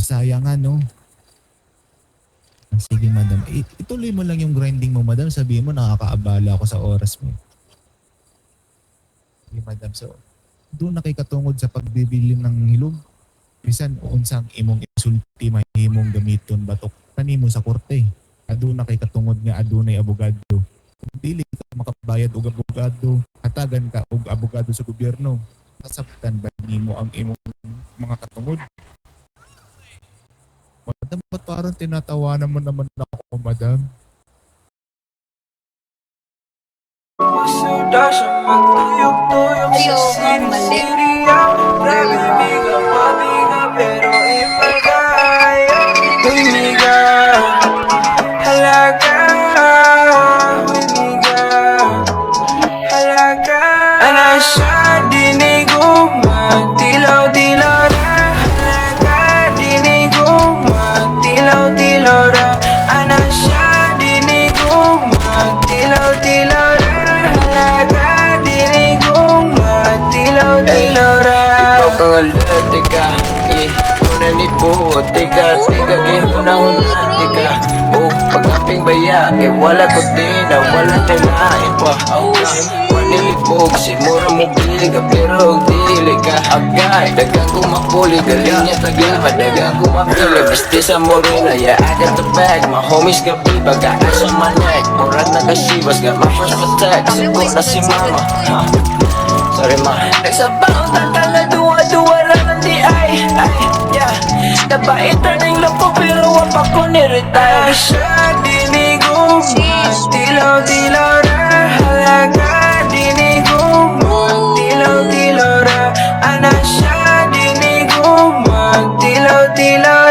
sayang no. Sige madam, ituloy mo lang yung grinding mo madam. Sabihin mo nakakaabala ako sa oras mo. Sige madam, so doon na kay katungod sa pagbibili ng hilog. Bisan unsang imong isulti mahimong gamiton batok kanimo sa korte. Aduna kay katungod nga adunay abogado. Kung dili ka makabayad og abogado, hatagan ka og abogado sa gobyerno. Nasabtan ba nimo ang imong mga katungod? Madam, ba't parang tinatawanan mo naman ako, madam? Masuda siya magtuyok-tuyok sa siri-siriya. Grabe miga, pabiga, pero iba kaya. Uy miga, halaga. Uy miga, halaga. Ana siya diniguma, dilaw-dilaw na. Halaga, diniguma, dilaw-dilaw na. Ana siya diniguma, dilaw-dilaw na. Ikaw kang alatika, una ni po, tika, gihunahunati ka. O pag-aping baya, wala ko din, wala nalain pa. Manilipog, simura mo bili ka, pero dili ka agay. Dagang kumapuli, galing niya taga, dagang kumapili. Basti sa morena, yeah, I got the bag. My homies ka biba, gaas sa manek. Murag nakasibas, got my first attack. Sipo na si mama, sorry ma. Nagsabaw na tala, duwa-duwa lang di ay, yeah. Nabaitan ng loko pero wap ako ni-retire. Siya diniguma, dilaw-dilaw na. Halaga, diniguma, dilaw-dilaw na. Ana siya diniguma, dilaw-dilaw